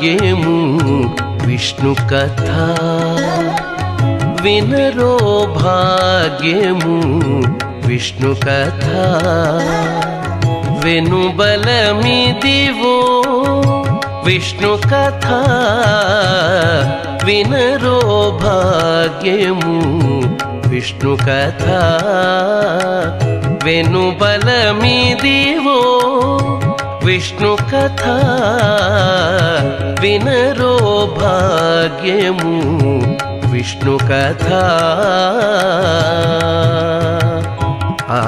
భాగ్యము విష్ణు కథ వినరో భాగ్యము విష్ణు కథ వెనుబలమిదివో విష్ణు కథ వినరో భాగ్యము విష్ణు కథ వెనుబలమిదివో విష్ణు కథ వినరో భాగ్యము విష్ణు కథ ఆ